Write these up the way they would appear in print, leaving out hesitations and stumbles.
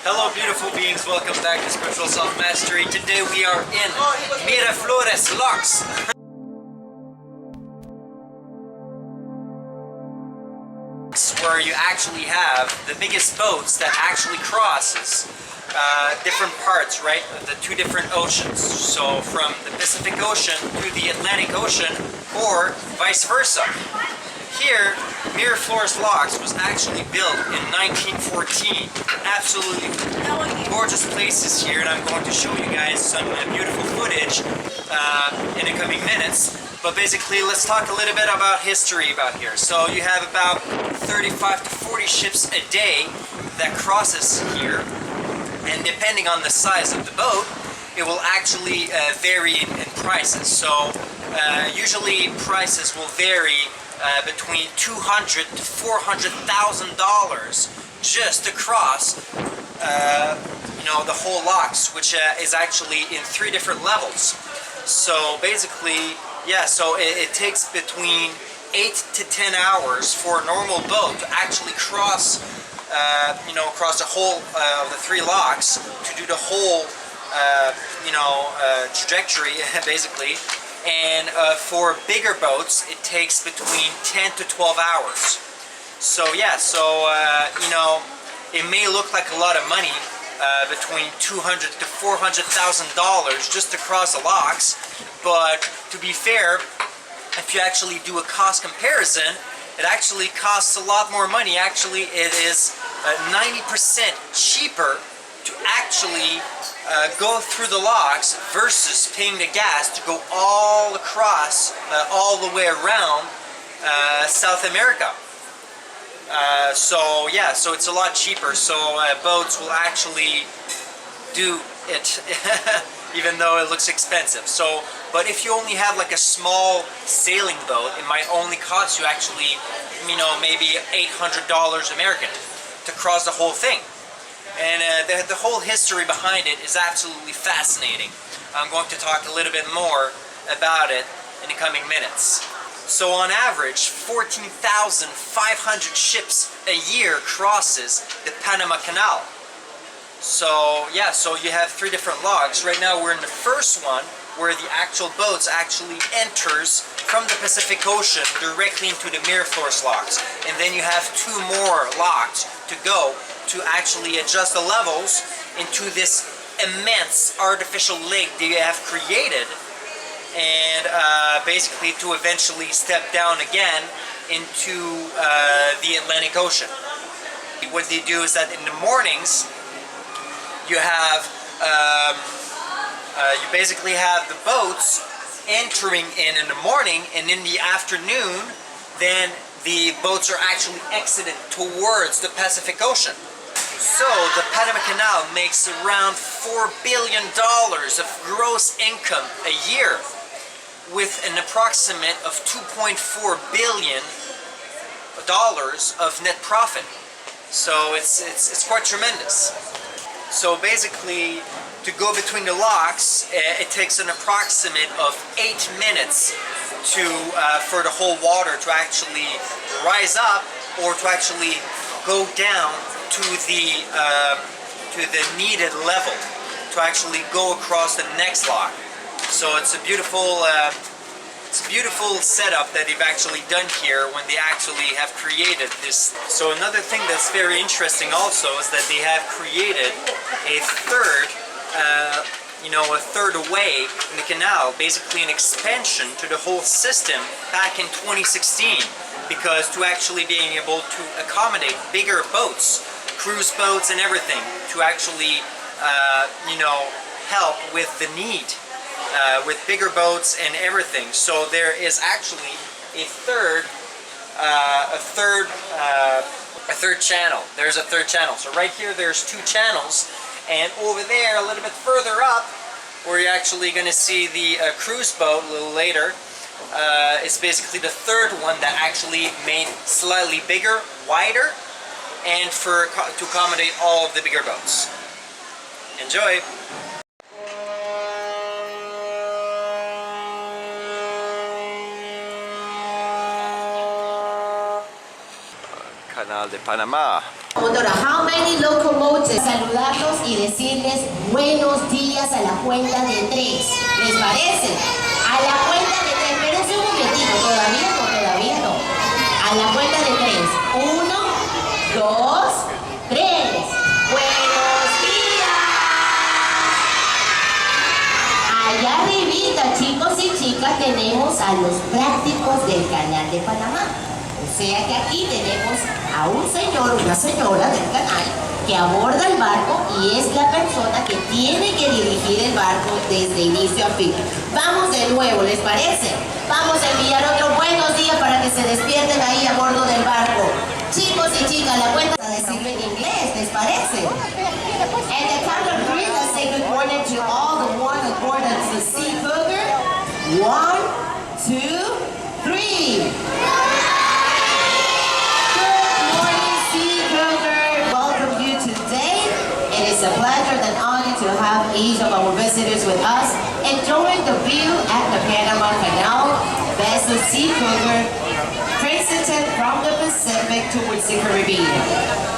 Hello beautiful beings, welcome back to Spiritual Self-Mastery. Today we are in Miraflores Locks. Where you actually have the biggest boats that actually crosses different parts, right? The two different oceans. So from the Pacific Ocean to the Atlantic Ocean or vice versa. Here, Miraflores Locks was actually built in 1914. Absolutely gorgeous places here, and I'm going to show you guys some beautiful footage in the coming minutes. But basically, let's talk a little bit about history about here. So you have about 35 to 40 ships a day that crosses here, and depending on the size of the boat, it will actually vary in prices. So usually prices will vary between $200,000 to $400,000 just to cross the whole locks, which is actually in 3 different levels. So basically, yeah, so it takes between 8 to 10 hours for a normal boat to actually cross across the whole of the 3 locks, to do the whole trajectory basically. And for bigger boats, it takes between 10 to 12 hours. So yeah, it may look like a lot of money, between $200,000 to $400,000 just to cross the locks, but to be fair, if you actually do a cost comparison, it actually costs a lot more money. Actually, it is 90% cheaper to actually go through the locks versus paying the gas to go all across, all the way around South America. So yeah, so it's a lot cheaper. So boats will actually do it even though it looks expensive. So, but if you only have like a small sailing boat, it might only cost you actually, maybe $800 American to cross the whole thing. And the whole history behind it is absolutely fascinating. I'm going to talk a little bit more about it in the coming minutes. So on average, 14,500 ships a year crosses the Panama Canal. So yeah, so you have 3 different locks. Right now we're in the first one where the actual boats actually enters from the Pacific Ocean directly into the Miraflores Locks. And then you have 2 more locks to go to actually adjust the levels into this immense artificial lake that you have created, and basically to eventually step down again into the Atlantic Ocean. What they do is that in the mornings you have you basically have the boats entering in the morning, and in the afternoon then the boats are actually exited towards the Pacific Ocean. So the Panama Canal makes around $4 billion of gross income a year, with an approximate of $2.4 billion of net profit. So it's quite tremendous. So basically, to go between the locks, it takes an approximate of 8 minutes for the whole water to actually rise up or to actually go down to the needed level to actually go across the next lock. So it's a beautiful setup that they've actually done here when they actually have created this. So another thing that's very interesting also is that they have created a third way in the canal, basically an expansion to the whole system back in 2016, because to actually being able to accommodate bigger boats, cruise boats and everything, to actually help with the need with bigger boats and everything. So there is actually a third channel. There's a third channel. So right here there's 2 channels, and over there a little bit further up where you're actually going to see the cruise boat a little later, it's basically the third one that actually made slightly bigger, wider, and to accommodate all of the bigger boats. Enjoy! Canal de Panama. Motora, how many locomotives? Saludarlos y decirles buenos días a la cuenta de 3. ¿Les parece? A la cuenta de 3. Espérense un momentito. Todavía no. A la cuenta de 3. 1, 2, 3. Buenos días. Allá arribita, chicos y chicas, tenemos a los prácticos del Canal de Panamá. O sea que aquí tenemos a un señor, una señora del canal que aborda el barco y es la persona que tiene que dirigir el barco desde inicio a fin. Vamos de nuevo, ¿les parece? Vamos a enviar otro buenos días para que se despierten ahí a bordo del barco. Chicos y chicas, la cuenta a decirlo en inglés, ¿les parece? And the count of 3, let's say good morning to all the one aboard the Sea Cougar. 1, 2, 3. It's a pleasure and honor to have each of our visitors with us, enjoying the view at the Panama Canal, vessel Sea Cougar, transited from the Pacific towards the Caribbean.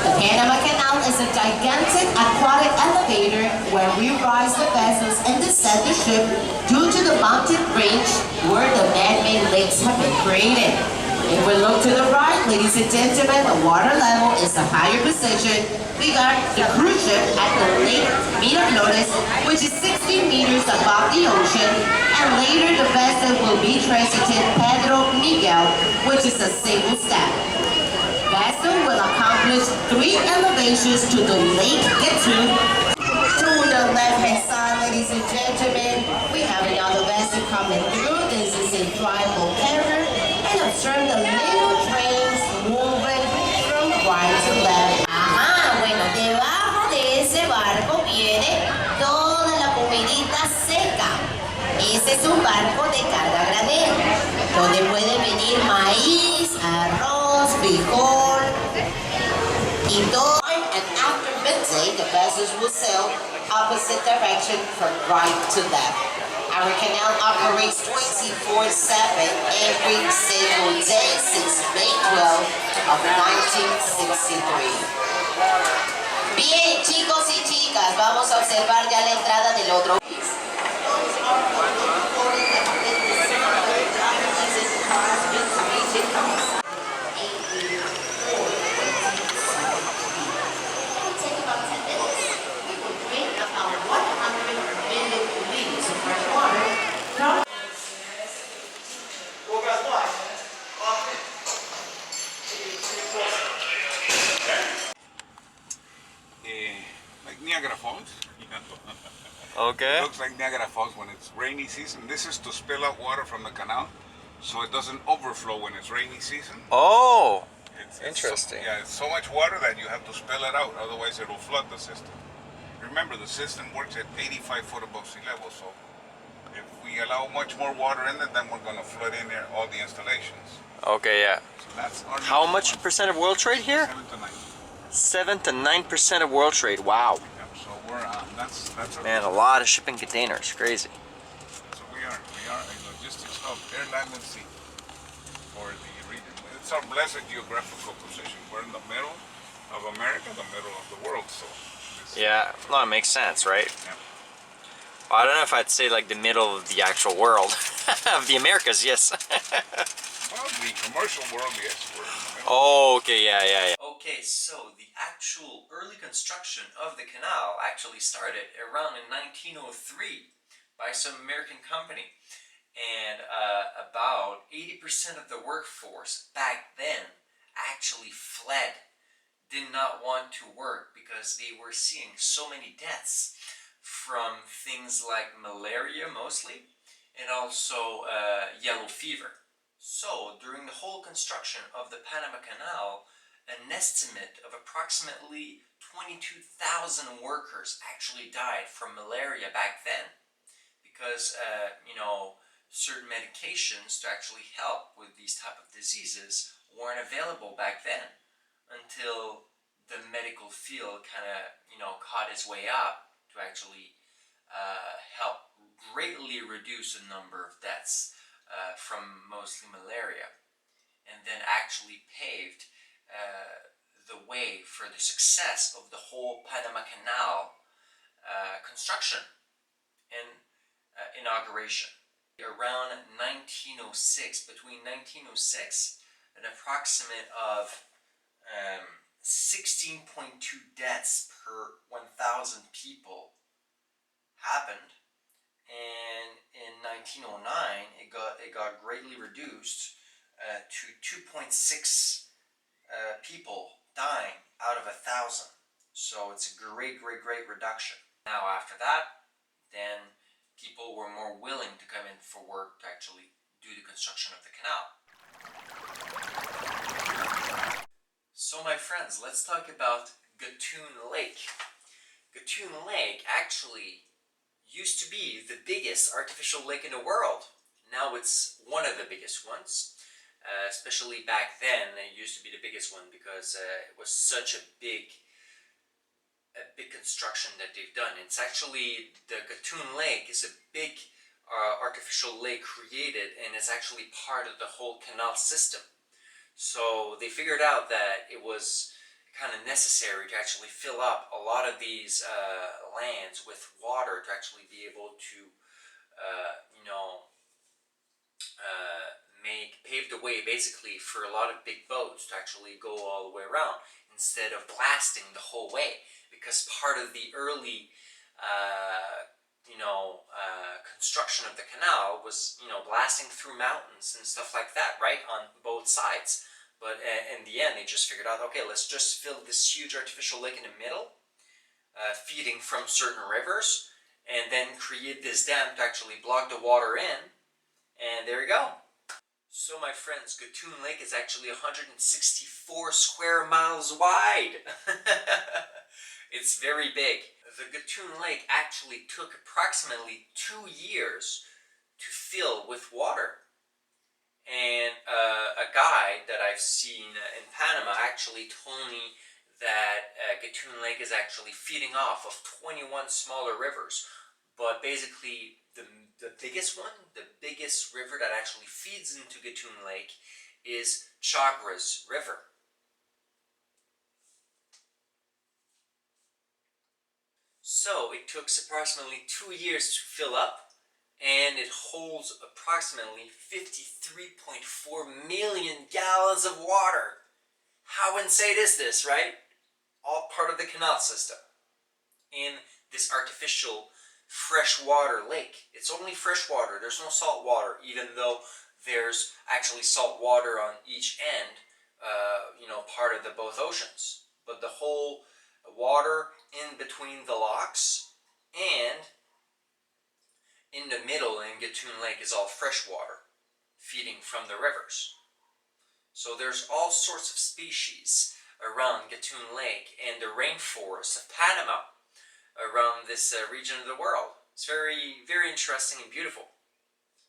The Panama Canal is a gigantic aquatic elevator where we rise the vessels and descend the ship due to the mountain range where the man-made lakes have been created. If we look to the right, ladies and gentlemen, the water level is a higher position. We got the cruise ship at the Lake Miraflores, which is 60 meters above the ocean, and later the vessel will be transited Pedro Miguel, which is a single step. Vessel will accomplish 3 elevations to the Lake Gatun. To the left-hand side, ladies and gentlemen, we have another vessel coming through. This is a tribal carrier. And observe the little trains moving from right to left. Ajá, bueno, debajo de ese barco viene toda la comidita seca. Ese es un barco de carga granel, donde puede venir maíz, arroz, frijol y todo. And after midday, the vessels will sail opposite direction from right to left. Our canal operates 24/7 every single day since May 12 of 1963. Bien, chicos y chicas, vamos a observar ya la entrada del otro. Niagara Falls. Okay. It looks like Niagara Falls when it's rainy season. This is to spill out water from the canal so it doesn't overflow when it's rainy season. Oh, It's interesting. It's so much water that you have to spill it out, otherwise it'll flood the system. Remember, the system works at 85 foot above sea level, so if we allow much more water in it, then we're going to flood in there all the installations. Okay, yeah. So that's our How much percent of world trade here? 7 to 9. 7 to 9% of world trade. Wow. Yeah, so we're that's our Man, a lot of shipping containers. Crazy. So we are a logistics hub, air, land, and sea for the region. It's our blessed geographical position. We're in the middle of America, the middle of the world. So Yeah, well, it makes sense, right? Yeah. Well, I don't know if I'd say like the middle of the actual world. Of the Americas, yes. Well, the commercial world, yes, we're in the middle. Oh, okay, yeah. Okay, so the actual early construction of the canal actually started around in 1903 by some American company. And about 80% of the workforce back then actually fled, did not want to work because they were seeing so many deaths from things like malaria mostly, and also yellow fever. So during the whole construction of the Panama Canal, an estimate of approximately 22,000 workers actually died from malaria back then, because certain medications to actually help with these type of diseases weren't available back then, until the medical field kind of caught its way up to actually help greatly reduce the number of deaths from mostly malaria, and then actually paved the way for the success of the whole Panama Canal construction and inauguration. Around 1906, between 1906, an approximate of 16.2 deaths per 1,000 people happened, and in 1909 it got greatly reduced to 2.6 people dying out of 1,000. So it's a great reduction. Now after that, then people were more willing to come in for work to actually do the construction of the canal. So my friends, let's talk about Gatun Lake. Gatun Lake actually used to be the biggest artificial lake in the world. Now it's one of the biggest ones. Especially back then, it used to be the biggest one because it was such a big construction that they've done. It's actually, the Gatun Lake is a big artificial lake created, and it's actually part of the whole canal system. So they figured out that it was kind of necessary to actually fill up a lot of these lands with water to actually be able to pave the way basically for a lot of big boats to actually go all the way around instead of blasting the whole way, because part of the early construction of the canal was blasting through mountains and stuff like that, right, on both sides. But in the end they just figured out, okay, let's just fill this huge artificial lake in the middle, feeding from certain rivers, and then create this dam to actually block the water in, and there you go. So my friends, Gatun Lake is actually 164 square miles wide. It's very big. The Gatun Lake actually took approximately 2 years to fill with water. And a guide that I've seen in Panama actually told me that Gatun Lake is actually feeding off of 21 smaller rivers. But basically, the biggest one, the biggest river that actually feeds into Gatun Lake is Chagres River. So it took approximately 2 years to fill up, and it holds approximately 53.4 million gallons of water. How insane is this, right? All part of the canal system. In this artificial freshwater lake. It's only fresh water. There's no salt water, even though there's actually salt water on each end, part of the both oceans. But the whole water in between the locks and in the middle in Gatun Lake is all fresh water, feeding from the rivers. So there's all sorts of species around Gatun Lake and the rainforest of Panama around this region of the world. It's very, very interesting and beautiful.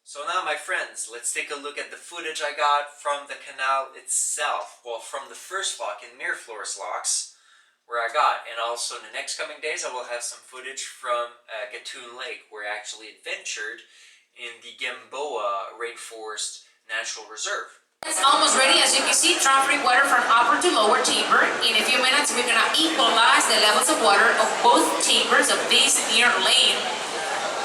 So now my friends, let's take a look at the footage I got from the canal itself. Well, from the first lock in Miraflores Locks, where I got, and also in the next coming days I will have some footage from Gatun Lake, where I actually adventured in the Gamboa Rainforest Natural Reserve. It's almost ready. As you can see, transferring water from upper to lower chamber. In a few minutes, we're going to equalize the levels of water of both chambers of this near lane.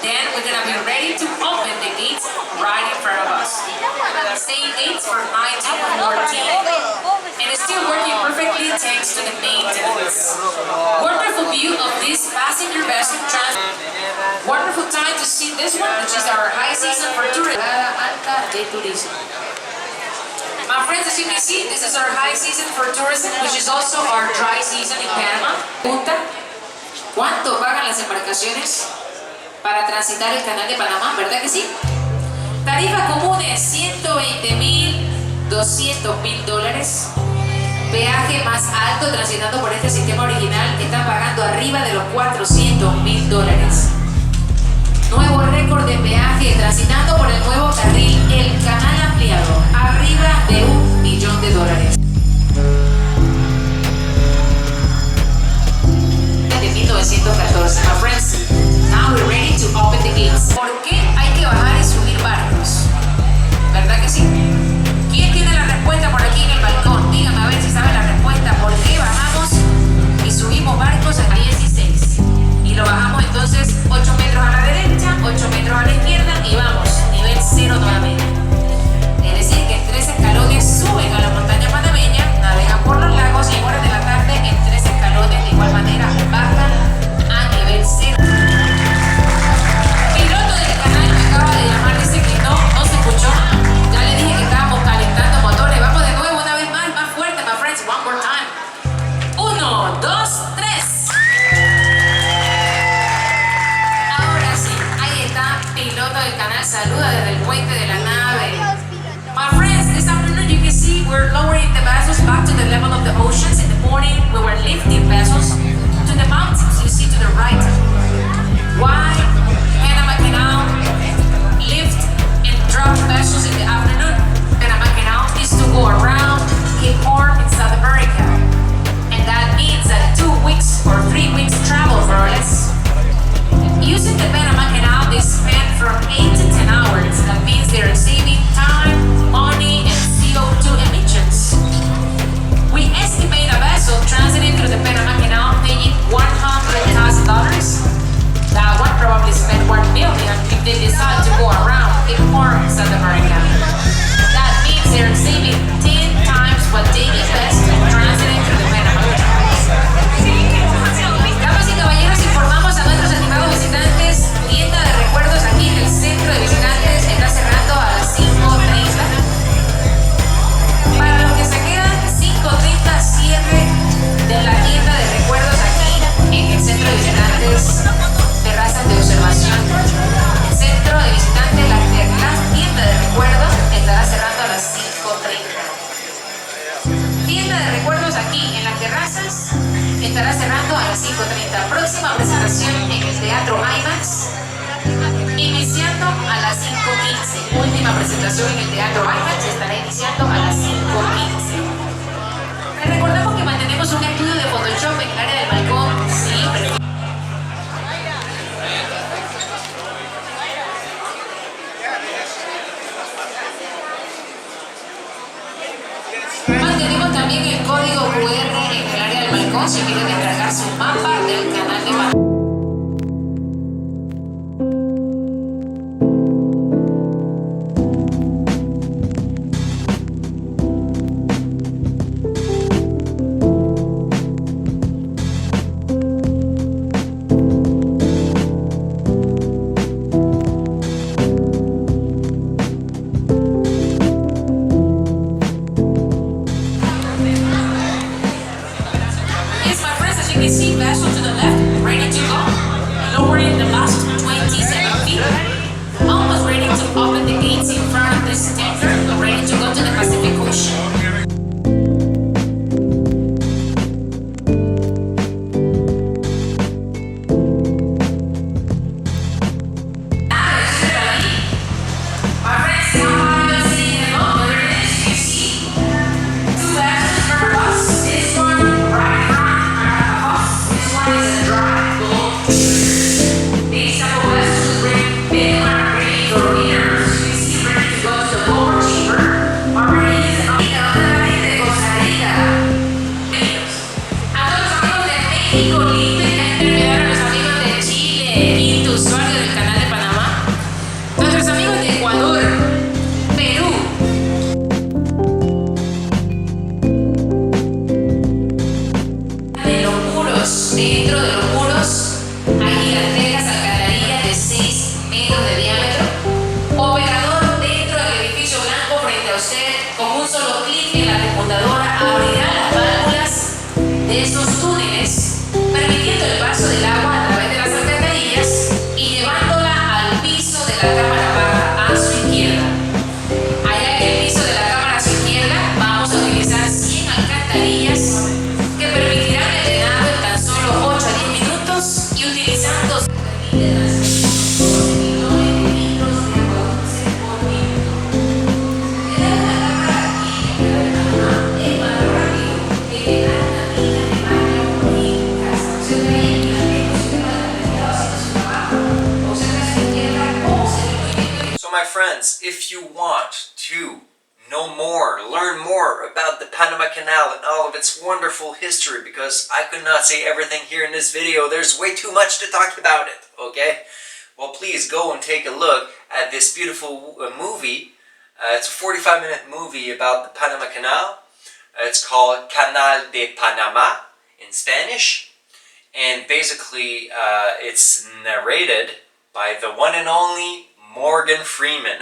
Then we're going to be ready to open the gates right in front of us. Same dates for 19 and 14. And it's still working perfectly thanks to the maintenance. Wonderful view of this passenger vessel transport. Wonderful time to see this one, which is our high season for tourism. My friends, as you can see, this is our high season for tourism, which is also our dry season in Panama. ¿Cuánto pagan las embarcaciones para transitar el canal de Panamá? ¿Verdad que sí? Tarifa común es $120,000, $200,000. Peaje más alto transitando por este sistema original, están pagando arriba de los $400,000. Nuevo récord de peaje transitando por el nuevo carril, el canal ampliado, arriba de $1 millón. De 1914. My friends, now we're ready to open the gates. ¿Por qué hay que bajar y subir barcos? ¿Verdad que sí? ¿Quién tiene la respuesta por aquí en el balcón? Dígame a ver si sabe la respuesta. ¿Por qué level of the oceans. In the morning, we were lifting vessels to the mountains you see to the right. Why Panama Canal lift and drop vessels in the afternoon? Panama Canal is to go around Cape Horn in South America. And that means that 2 weeks or 3 weeks travel more or less. Using the Panama Canal, they spend from 8 to 10 hours. That means they're saving time, money, and CO2 emissions. We estimate a vessel transiting through the Panama Canal paying $100,000. That one probably spent $1 million if they decide to go around Cape Horn, South America. That means they're saving 10 times what they invest in transiting through the Panama Canal. Damas y caballeros, informamos a nuestros estimados visitantes, tienda de recuerdos aquí en el centro de visitantes está cerrando a las 5:30. Para los que se quedan, 5:30 cierre de la tienda de recuerdos aquí en el centro de visitantes, terrazas de observación. El centro de visitantes, la tienda de recuerdos estará cerrando a las 5:30. Tienda de recuerdos aquí en las terrazas estará cerrando a las 5:30. Próxima presentación en el Teatro IMAX, iniciando a las 5:15. Última presentación en el Teatro IMAX estará iniciando a las 5:15. Les recordamos que mantenemos un estudio de Photoshop en el área del balcón siempre. Mantenemos también el código QR en el área del balcón si quieren descargar su mapa del canal de Panamá. Yes, my friends, as you can see, vessel to the left, ready to go. Lowering the last 27 feet. Almost ready to open the gates in front of this tanker, ready to go to the Pacific Ocean. Dentro de los muros hay gigantescas alcantarillas de 6 metros de diámetro. Operador dentro del edificio blanco frente a usted, con un solo clic en la computadora abrirá las válvulas de esos túneles, permitiendo el paso del agua a través de las alcantarillas y llevándola al piso de la cámara baja a su izquierda. Allá en el piso de la cámara a su izquierda vamos a utilizar 100 alcantarillas que permitirán el llenado en tan solo 8 a 10 minutos y utilizando So my friends, if you want to know more, learn more about the Panama Canal and all of its wonderful history, because I could not say everything here in this video, there's way too much to talk about it, okay? Well, please go and take a look at this beautiful movie. It's a 45-minute movie about the Panama Canal. It's called Canal de Panama in Spanish. And basically, it's narrated by the one and only Morgan Freeman.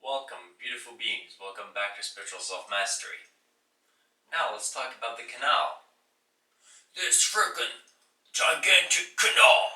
Welcome, beautiful beings. Welcome back to Spiritual Self-Mastery. Now let's talk about the canal. This frickin' gigantic canal.